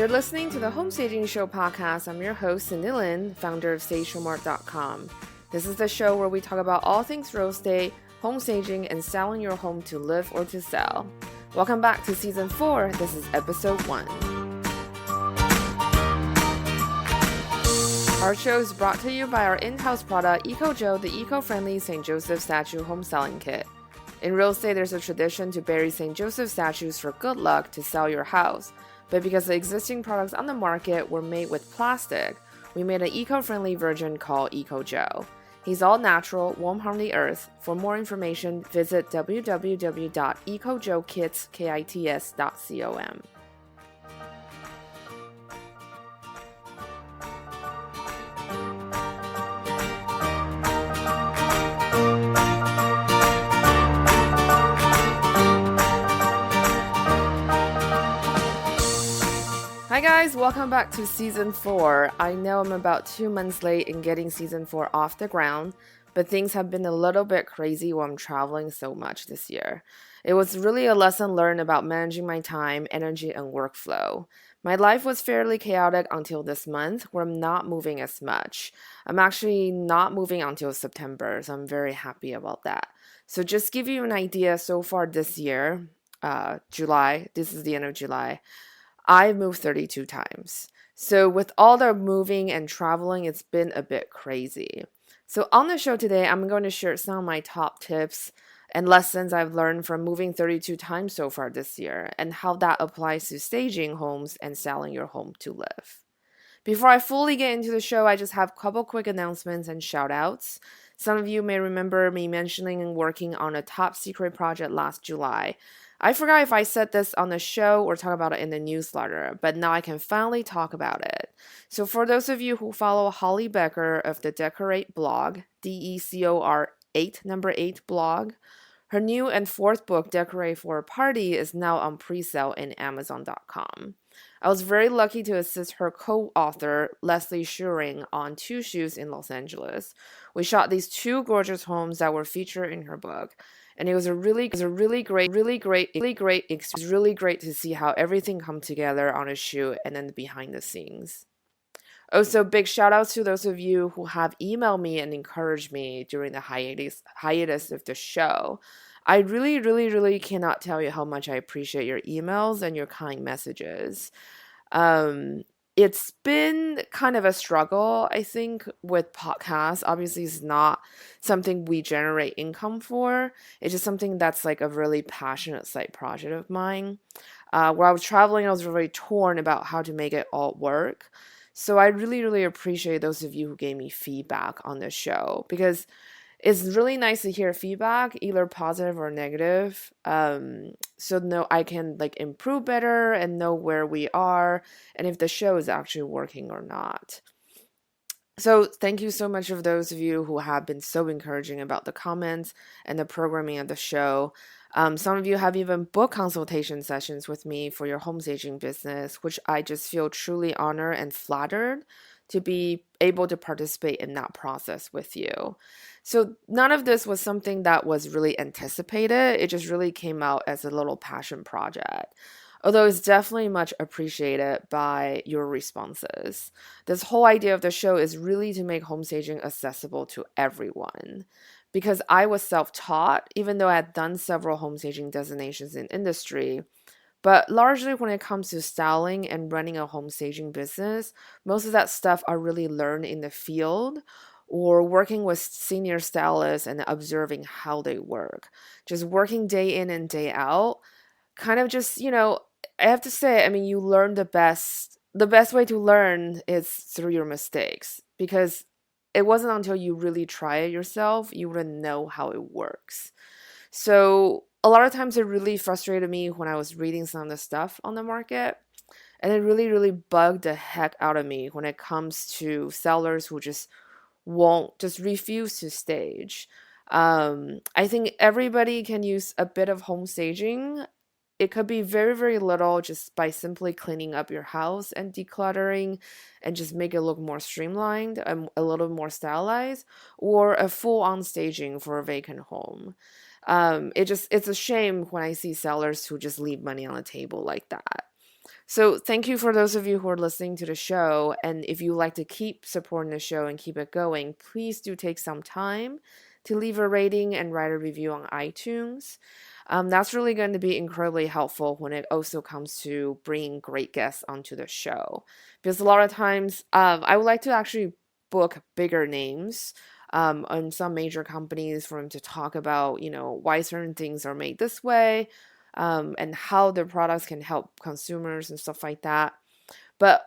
You're listening to the Home Staging Show podcast. I'm your host, Cindy Lin, founder of StageShowMart.com. This is the show where we talk about all things real estate, home staging, and selling your home to live or to sell. Welcome back to Season 4. This is Episode 1. Our show is brought to you by our in-house product, EcoJo, the eco-friendly St. Joseph statue home selling kit. In real estate, there's a tradition to bury St. Joseph statues for good luck to sell your house. But because the existing products on the market were made with plastic, we made an eco-friendly version called EcoJo. He's all natural, won't harm the earth. For more information, visit www.ecojokits.com. Hi guys, welcome back to Season 4. I know I'm about 2 months late in getting Season 4 off the ground, but things have been a little bit crazy while I'm traveling so much this year. It was really a lesson learned about managing my time, energy, and workflow. My life was fairly chaotic until this month, where I'm not moving as much. I'm actually not moving until September, so I'm very happy about that. So just give you an idea, so far this year, July, this is the end of July, I've moved 32 times. So with all the moving and traveling, it's been a bit crazy. So on the show today, I'm going to share some of my top tips and lessons I've learned from moving 32 times so far this year and how that applies to staging homes and selling your home to live. Before I fully get into the show, I just have a couple quick announcements and shout outs. Some of you may remember me mentioning and working on a top secret project last July. I forgot if I said this on the show or talk about it in the newsletter, but now I can finally talk about it. So for those of you who follow Holly Becker of the Decorate blog, DECOR 8 number 8 blog, her new and fourth book, Decorate for a Party, is now on pre-sale in Amazon.com. I was very lucky to assist her co-author, Leslie Shuring, on 2 shoots in Los Angeles. We shot these 2 gorgeous homes that were featured in her book. And it was really great to see how everything come together on a shoot and then behind the scenes. Also, big shout outs to those of you who have emailed me and encouraged me during the hiatus of the show. I really cannot tell you how much I appreciate your emails and your kind messages. It's been kind of a struggle, I think, with podcasts. Obviously, it's not something we generate income for. It's just something that's like a really passionate side project of mine. While I was traveling, I was really torn about how to make it all work. So I really appreciate those of you who gave me feedback on the show because it's really nice to hear feedback, either positive or negative. So I can like improve better and know where we are and if the show is actually working or not. So thank you so much for those of you who have been so encouraging about the comments and the programming of the show. Some of you have even booked consultation sessions with me for your home staging business, which I just feel truly honored and flattered to be able to participate in that process with you. So none of this was something that was really anticipated. It just really came out as a little passion project. Although it's definitely much appreciated by your responses. This whole idea of the show is really to make home staging accessible to everyone. Because I was self-taught, even though I had done several home staging designations in industry, but largely when it comes to styling and running a home staging business, most of that stuff are really learned in the field or working with senior stylists and observing how they work. Just working day in and day out, kind of just, I have to say, you learn the best way to learn is through your mistakes because it wasn't until you really try it yourself, you wouldn't know how it works. So a lot of times it really frustrated me when I was reading some of the stuff on the market. And it really bugged the heck out of me when it comes to sellers who just refuse to stage. I think everybody can use a bit of home staging. It could be very little just by simply cleaning up your house and decluttering and just make it look more streamlined and a little more stylized, or a full-on staging for a vacant home. It's a shame when I see sellers who just leave money on the table like that. So thank you for those of you who are listening to the show. And if you like to keep supporting the show and keep it going, please do take some time to leave a rating and write a review on iTunes. That's really going to be incredibly helpful when it also comes to bringing great guests onto the show. Because a lot of times, I would like to actually book bigger names on some major companies for them to talk about, why certain things are made this way, and how their products can help consumers and stuff like that. But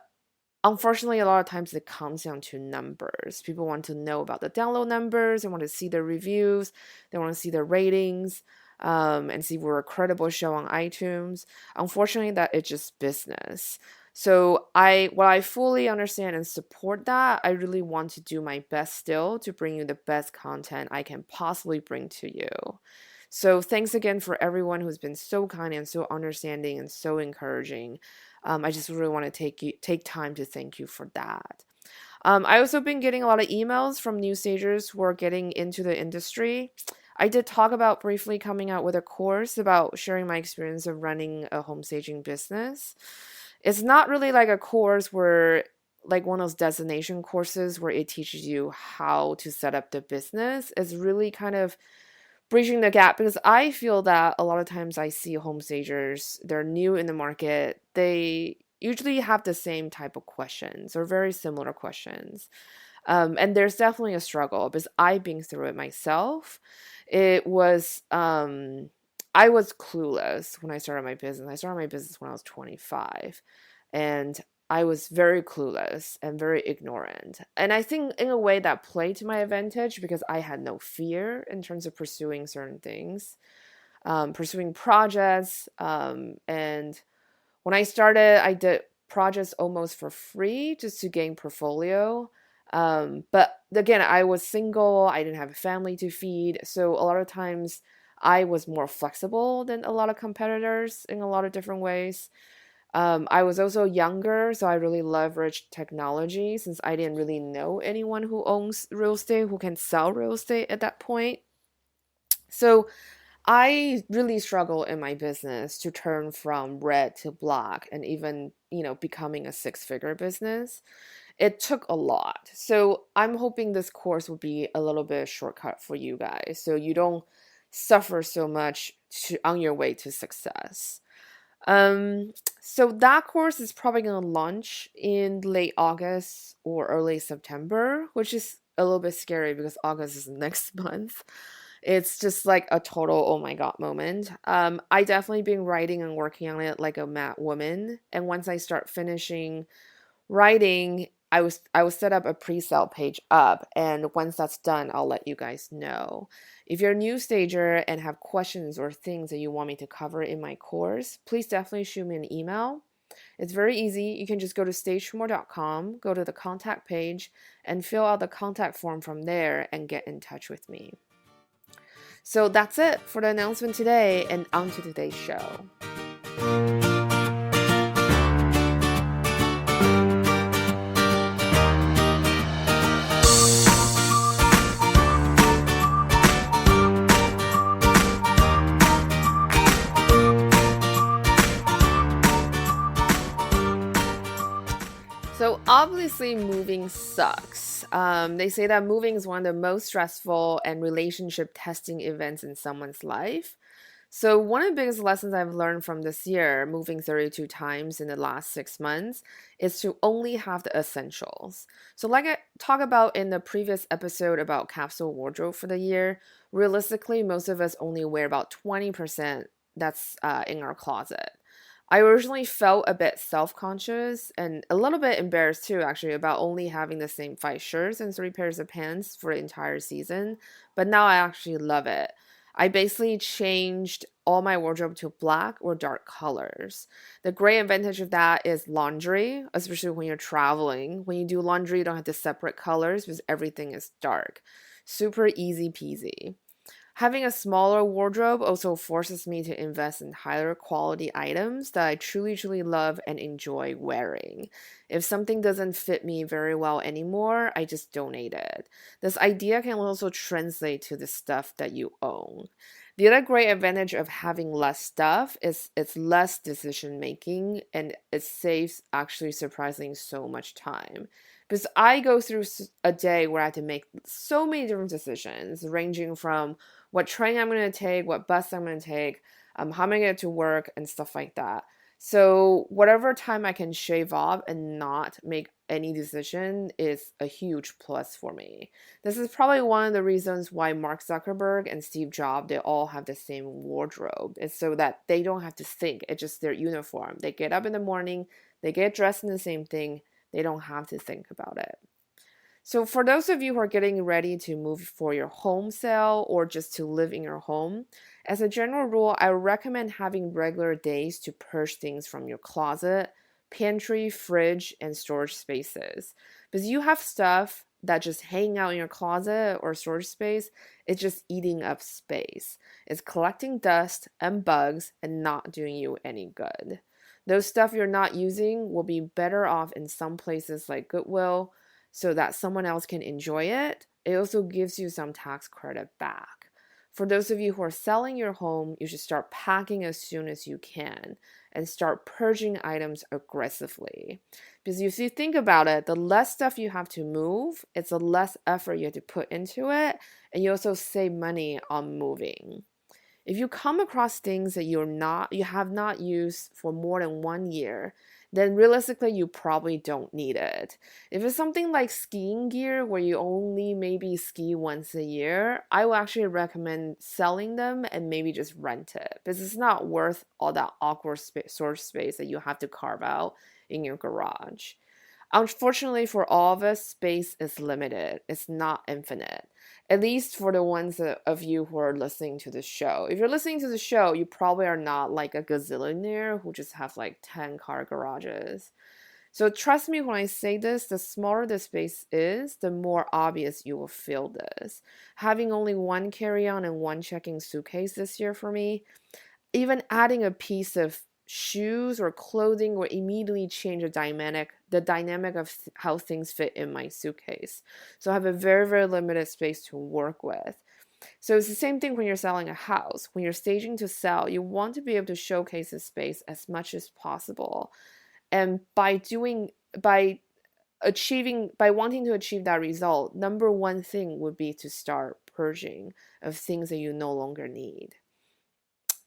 unfortunately, a lot of times it comes down to numbers. People want to know about the download numbers, they want to see the reviews, they want to see the ratings, and see if we're a credible show on iTunes. Unfortunately, that is just business. So while I fully understand and support that, I really want to do my best still to bring you the best content I can possibly bring to you. So thanks again for everyone who's been so kind and so understanding and so encouraging. I just really want to take time to thank you for that. I also been getting a lot of emails from new stagers who are getting into the industry. I did talk about briefly coming out with a course about sharing my experience of running a home staging business. It's not really like a course where like one of those destination courses where it teaches you how to set up the business. It's really kind of bridging the gap because I feel that a lot of times I see home stagers, they're new in the market, they usually have the same type of questions or very similar questions. And there's definitely a struggle because I've been through it myself. It was, I was clueless when I started my business. I started my business when I was 25, and I was very clueless and very ignorant. And I think in a way that played to my advantage because I had no fear in terms of pursuing certain things, pursuing projects. And when I started, I did projects almost for free just to gain portfolio. But again, I was single, I didn't have a family to feed. So a lot of times I was more flexible than a lot of competitors in a lot of different ways. I was also younger, so I really leveraged technology since I didn't really know anyone who owns real estate, who can sell real estate at that point. So I really struggle in my business to turn from red to black and even, becoming a six-figure business. It took a lot. So I'm hoping this course will be a little bit shortcut for you guys so you don't suffer so much on your way to success. So that course is probably going to launch in late August or early September, which is a little bit scary because August is next month. It's just like a total oh my god moment. I definitely been writing and working on it like a mad woman, and once I start finishing writing, I will set up a pre-sale page up, and once that's done, I'll let you guys know. If you're a new stager and have questions or things that you want me to cover in my course, please definitely shoot me an email. It's very easy. You can just go to stagemore.com, go to the contact page, and fill out the contact form from there and get in touch with me. So that's it for the announcement today, and on to today's show. So obviously moving sucks. They say that moving is one of the most stressful and relationship testing events in someone's life. So one of the biggest lessons I've learned from this year, moving 32 times in the last 6 months, is to only have the essentials. So like I talked about in the previous episode about capsule wardrobe for the year, realistically, most of us only wear about 20% that's in our closet. I originally felt a bit self-conscious and a little bit embarrassed too, actually, about only having the same 5 shirts and 3 pairs of pants for the entire season. But now I actually love it. I basically changed all my wardrobe to black or dark colors. The great advantage of that is laundry, especially when you're traveling. When you do laundry, you don't have to separate colors because everything is dark. Super easy peasy. Having a smaller wardrobe also forces me to invest in higher quality items that I truly, truly love and enjoy wearing. If something doesn't fit me very well anymore, I just donate it. This idea can also translate to the stuff that you own. The other great advantage of having less stuff is it's less decision making and it saves actually surprisingly so much time. Because I go through a day where I have to make so many different decisions, ranging from what train I'm going to take, what bus I'm going to take, how I'm going to get to work, and stuff like that. So, whatever time I can shave off and not make any decision is a huge plus for me. This is probably one of the reasons why Mark Zuckerberg and Steve Jobs, they all have the same wardrobe. It's so that they don't have to think. It's just their uniform. They get up in the morning, they get dressed in the same thing. They don't have to think about it. So for those of you who are getting ready to move for your home sale or just to live in your home, as a general rule, I recommend having regular days to purge things from your closet, pantry, fridge, and storage spaces. Because you have stuff that just hang out in your closet or storage space, it's just eating up space. It's collecting dust and bugs and not doing you any good. Those stuff you're not using will be better off in some places like Goodwill so that someone else can enjoy it. It also gives you some tax credit back. For those of you who are selling your home, you should start packing as soon as you can and start purging items aggressively. Because if you think about it, the less stuff you have to move, it's the less effort you have to put into it, and you also save money on moving. If you come across things that you have not used for more than 1 year, then realistically you probably don't need it. If it's something like skiing gear where you only maybe ski once a year, I will actually recommend selling them and maybe just rent it because it's not worth all that awkward storage space that you have to carve out in your garage. Unfortunately for all of us, space is limited. It's not infinite. At least for the ones of you who are listening to the show. If you're listening to the show, you probably are not like a gazillionaire who just have like 10 car garages. So trust me when I say this, the smaller the space is, the more obvious you will feel this. Having only one carry-on and one checking suitcase this year for me, even adding a piece of shoes or clothing will immediately change the dynamic of how things fit in my suitcase. So I have a very, very limited space to work with. So it's the same thing when you're selling a house. When you're staging to sell, you want to be able to showcase the space as much as possible. And by wanting to achieve that result, number one thing would be to start purging of things that you no longer need.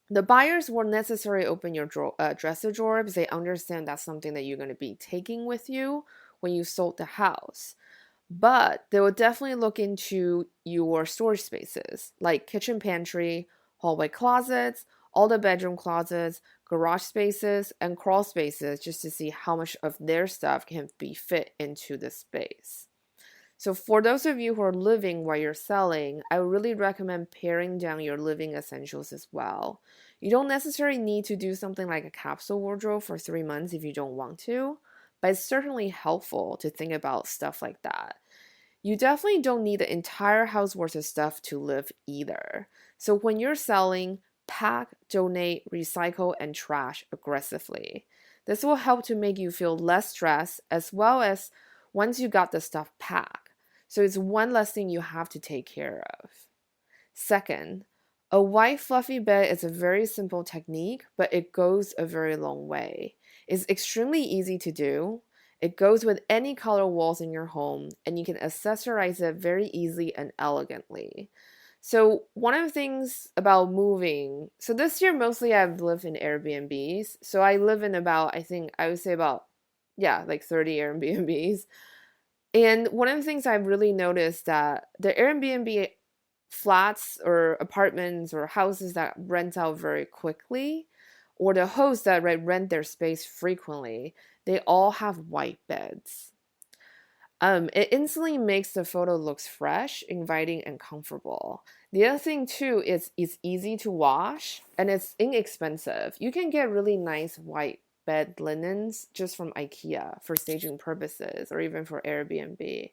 The buyers won't necessarily open your dresser drawer because they understand that's something that you're going to be taking with you when you sold the house. But they will definitely look into your storage spaces like kitchen pantry, hallway closets, all the bedroom closets, garage spaces, and crawl spaces just to see how much of their stuff can be fit into the space. So for those of you who are living while you're selling, I would really recommend paring down your living essentials as well. You don't necessarily need to do something like a capsule wardrobe for 3 months if you don't want to, but it's certainly helpful to think about stuff like that. You definitely don't need the entire house worth of stuff to live either. So when you're selling, pack, donate, recycle, and trash aggressively. This will help to make you feel less stressed as well as once you got the stuff packed. So it's one less thing you have to take care of. Second, a white fluffy bed is a very simple technique, but it goes a very long way. It's extremely easy to do. It goes with any color walls in your home, and you can accessorize it very easily and elegantly. So one of the things about moving, so this year mostly I've lived in Airbnbs. So I live in about, I think I would say about, yeah, like 30 Airbnbs. And one of the things I've really noticed that the Airbnb flats or apartments or houses that rent out very quickly, or the hosts that rent their space frequently, they all have white beds. It instantly makes the photo looks fresh, inviting, and comfortable. The other thing too is it's easy to wash and it's inexpensive. You can get really nice white bed linens just from IKEA for staging purposes or even for Airbnb.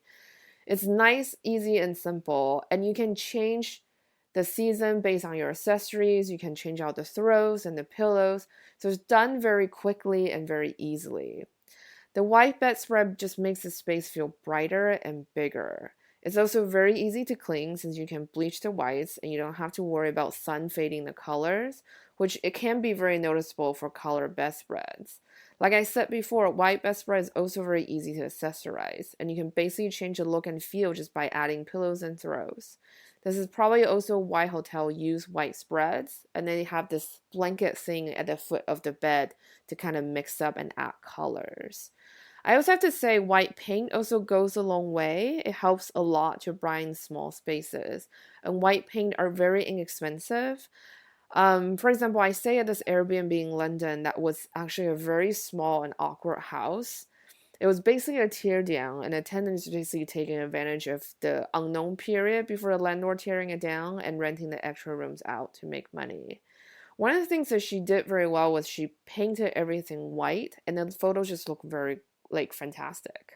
It's nice, easy, and simple, and you can change the season based on your accessories. You can change out the throws and the pillows. So it's done very quickly and very easily. The white bedspread just makes the space feel brighter and bigger. It's also very easy to clean since you can bleach the whites and you don't have to worry about sun fading the colors, which it can be very noticeable for color bedspreads. Like I said before, white bedspread is also very easy to accessorize, and you can basically change the look and feel just by adding pillows and throws. This is probably also why hotels use white spreads, and they have this blanket thing at the foot of the bed to kind of mix up and add colors. I also have to say white paint also goes a long way. It helps a lot to brighten small spaces. And white paint are very inexpensive. For example, I stay at this Airbnb in London that was actually a very small and awkward house. It was basically a tear down, and the tenants basically taking advantage of the unknown period before the landlord tearing it down and renting the extra rooms out to make money. One of the things that she did very well was she painted everything white, and the photos just look very like fantastic.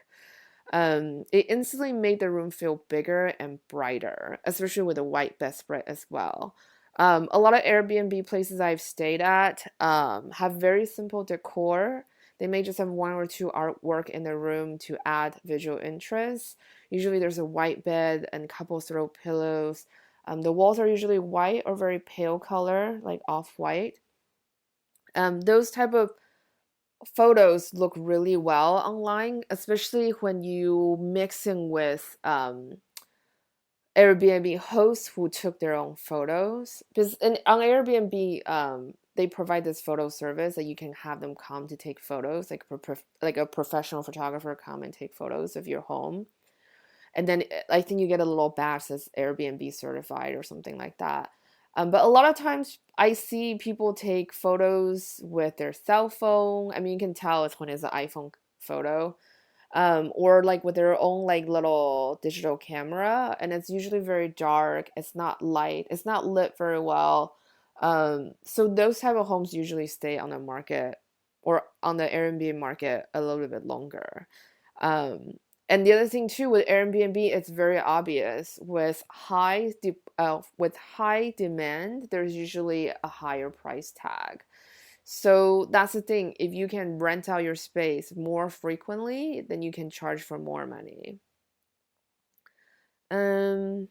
It instantly made the room feel bigger and brighter, especially with a white bedspread as well. A lot of Airbnb places I've stayed at have very simple decor. They may just have one or two artwork in the room to add visual interest. Usually there's a white bed and a couple throw pillows. The walls are usually white or very pale color, like off-white. Those type of photos look really well online, especially when you mix in with Airbnb hosts who took their own photos. Because on Airbnb, they provide this photo service that you can have them come to take photos, like a professional photographer come and take photos of your home. And then I think you get a little badge that says Airbnb certified or something like that. But a lot of times I see people take photos with their cell phone. I mean, you can tell it's when it's an iPhone photo, or like with their own like little digital camera, and it's usually very dark. It's not light. It's not lit very well. So those type of homes usually stay on the market or on the Airbnb market a little bit longer. Um, and the other thing too with Airbnb, it's very obvious with high demand, there's usually a higher price tag. So that's the thing. If you can rent out your space more frequently, then you can charge for more money. Um,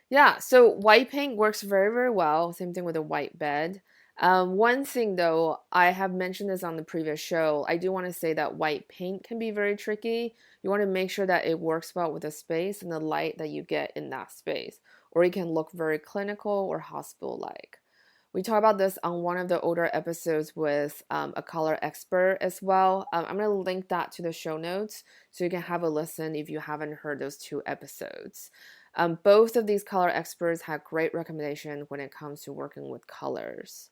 yeah, so white paint works very, very well. Same thing with a white bed. One thing though, I have mentioned this on the previous show. I do want to say that white paint can be very tricky. You want to make sure that it works well with the space and the light that you get in that space, or it can look very clinical or hospital-like. We talked about this on one of the older episodes with a color expert as well. I'm going to link that to the show notes so you can have a listen if you haven't heard those two episodes. Both of these color experts have great recommendation when it comes to working with colors.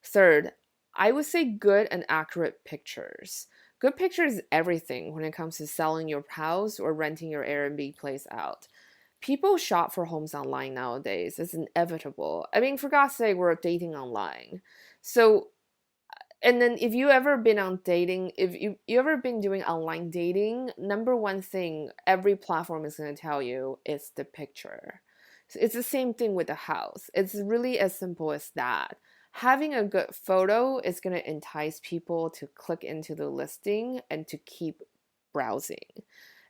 Third, I would say good and accurate pictures. Good pictures is everything when it comes to selling your house or renting your Airbnb place out. People shop for homes online nowadays. It's inevitable. I mean, for God's sake, we're dating online. So, and then if you ever been on dating, if you ever been doing online dating, number one thing every platform is going to tell you is the picture. So it's the same thing with the house. It's really as simple as that. Having a good photo is going to entice people to click into the listing and to keep browsing.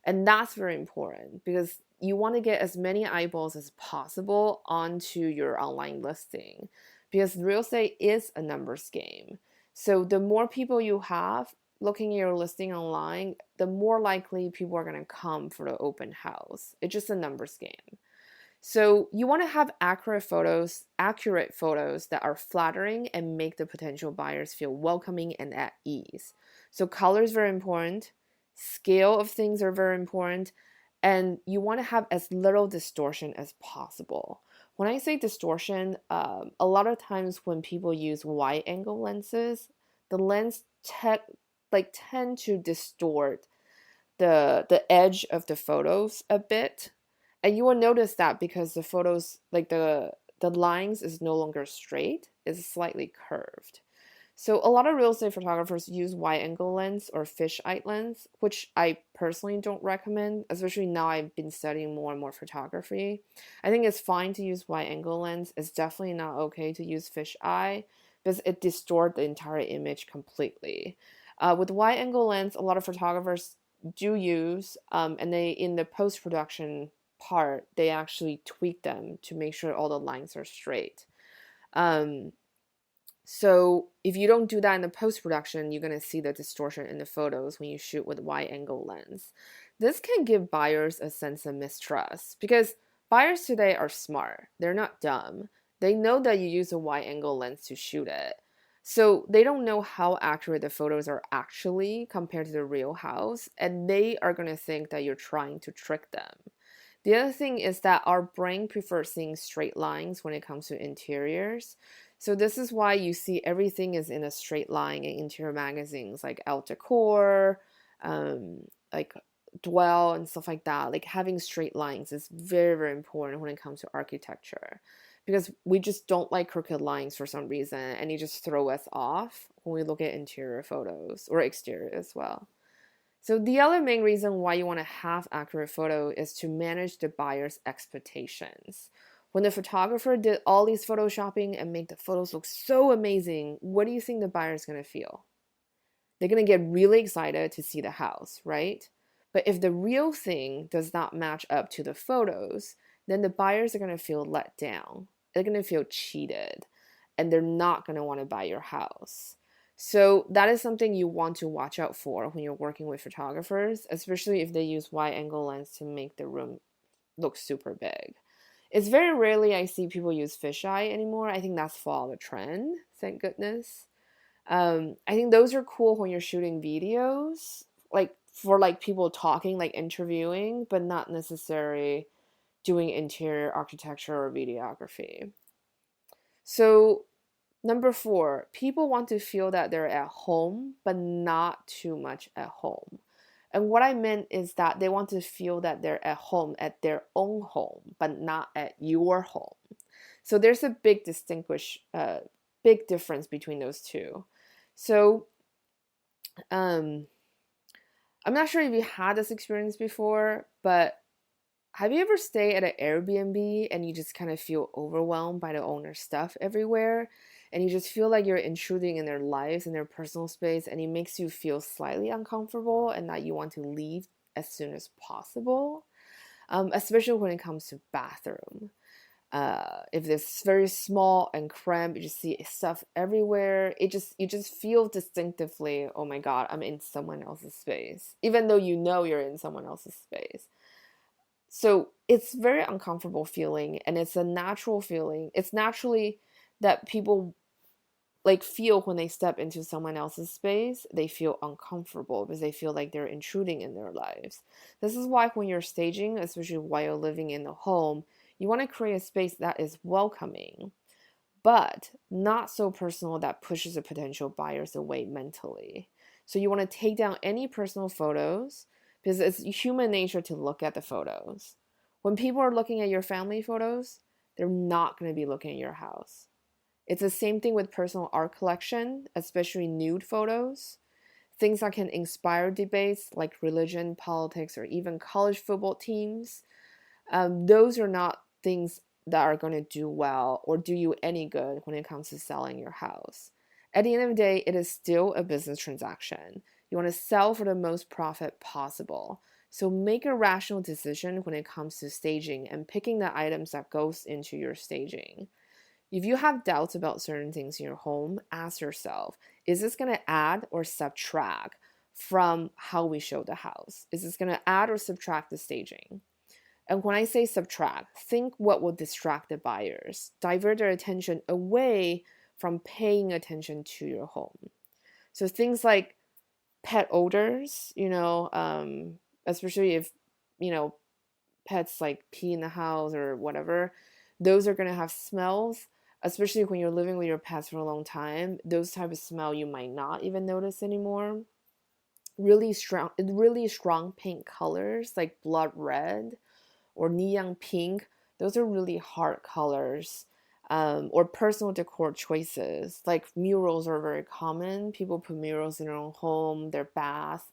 And that's very important because you want to get as many eyeballs as possible onto your online listing because real estate is a numbers game. So the more people you have looking at your listing online, the more likely people are going to come for the open house. It's just a numbers game. So you want to have accurate photos that are flattering and make the potential buyers feel welcoming and at ease. So color is very important. Scale of things are very important. And you want to have as little distortion as possible. When I say distortion, a lot of times when people use wide angle lenses, the lens tend to distort the edge of the photos a bit. And you will notice that because the photos, like the lines is no longer straight, it's slightly curved. So a lot of real estate photographers use wide angle lens or fisheye lens, which I personally don't recommend, especially now I've been studying more and more photography. I think it's fine to use wide angle lens. It's definitely not okay to use fisheye because it distorts the entire image completely. With wide angle lens, a lot of photographers do use, and they in the post-production apart, they actually tweak them to make sure all the lines are straight. Um, so if you don't do that in the post-production, you're going to see the distortion in the photos when you shoot with wide angle lens. This can give buyers a sense of mistrust because buyers today are smart. They're not dumb. They know that you use a wide angle lens to shoot it. So they don't know how accurate the photos are actually compared to the real house, and they are going to think that you're trying to trick them. The other thing is that our brain prefers seeing straight lines when it comes to interiors. So this is why you see everything is in a straight line in interior magazines like Out Decor, like Dwell and stuff like that. Like having straight lines is very, very important when it comes to architecture because we just don't like crooked lines for some reason and they just throw us off when we look at interior photos or exterior as well. So the other main reason why you want to have accurate photo is to manage the buyer's expectations. When the photographer did all these photoshopping and make the photos look so amazing, what do you think the buyer is going to feel? They're going to get really excited to see the house, right? But if the real thing does not match up to the photos, then the buyers are going to feel let down. They're going to feel cheated, and they're not going to want to buy your house. So that is something you want to watch out for when you're working with photographers, especially if they use wide angle lens to make the room look super big. It's very rarely I see people use fisheye anymore. I think that's fall of a trend, thank goodness. I think those are cool when you're shooting videos, like for like people talking, like interviewing, but not necessarily doing interior architecture or videography. So number 4, people want to feel that they're at home, but not too much at home. And what I meant is that they want to feel that they're at home at their own home, but not at your home. So there's a big difference between those two. So I'm not sure if you had this experience before, but have you ever stayed at an Airbnb and you just kind of feel overwhelmed by the owner's stuff everywhere? And you just feel like you're intruding in their lives and their personal space, and it makes you feel slightly uncomfortable and that you want to leave as soon as possible, especially when it comes to bathroom. If it's very small and cramped, you just see stuff everywhere. You just feel distinctively, oh my God, I'm in someone else's space, even though you know you're in someone else's space. So it's very uncomfortable feeling, and it's a natural feeling. It's naturally that people like feel when they step into someone else's space, they feel uncomfortable because they feel like they're intruding in their lives. This is why when you're staging, especially while you're living in the home, you want to create a space that is welcoming, but not so personal that pushes the potential buyers away mentally. So you want to take down any personal photos because it's human nature to look at the photos. When people are looking at your family photos, they're not going to be looking at your house. It's the same thing with personal art collection, especially nude photos. Things that can inspire debates like religion, politics, or even college football teams. Those are not things that are going to do well or do you any good when it comes to selling your house. At the end of the day, it is still a business transaction. You want to sell for the most profit possible. So make a rational decision when it comes to staging and picking the items that goes into your staging. If you have doubts about certain things in your home, ask yourself, is this going to add or subtract from how we show the house? Is this going to add or subtract the staging? And when I say subtract, think what will distract the buyers, divert their attention away from paying attention to your home. So things like pet odors, especially if, pets like pee in the house or whatever, those are going to have smells, especially when you're living with your pets for a long time. Those type of smell you might not even notice anymore. Really strong paint colors like blood red or neon pink, those are really hard colors. Or personal decor choices, like murals are very common. People put murals in their own home, their bath.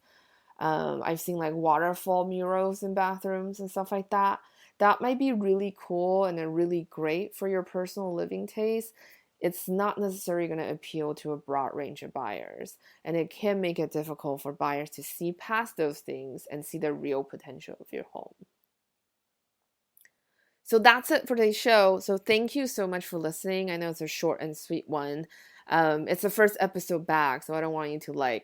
I've seen like waterfall murals in bathrooms and stuff like that. That might be really cool and they're really great for your personal living taste. It's not necessarily going to appeal to a broad range of buyers, and it can make it difficult for buyers to see past those things and see the real potential of your home. So that's it for today's show. So thank you so much for listening. I know it's a short and sweet one. It's the first episode back, so I don't want you to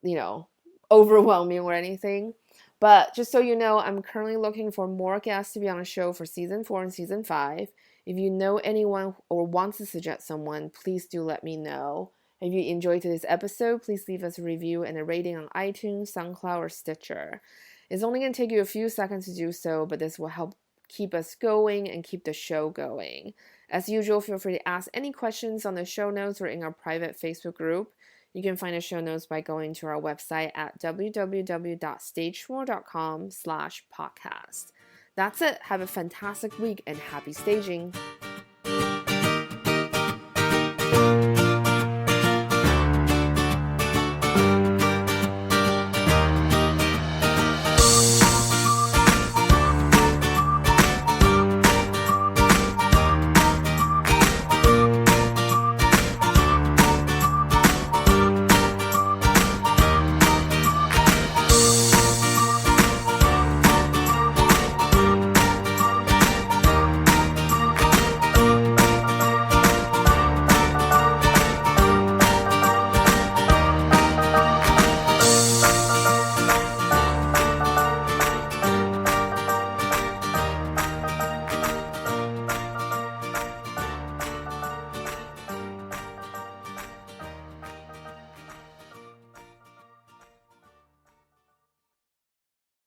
you know, overwhelm you or anything. But just so you know, I'm currently looking for more guests to be on a show for season 4 and season 5. If you know anyone or want to suggest someone, please do let me know. If you enjoyed today's episode, please leave us a review and a rating on iTunes, SoundCloud, or Stitcher. It's only going to take you a few seconds to do so, but this will help keep us going and keep the show going. As usual, feel free to ask any questions on the show notes or in our private Facebook group. You can find the show notes by going to our website at www.stagefloor.com/podcast. That's it. Have a fantastic week and happy staging.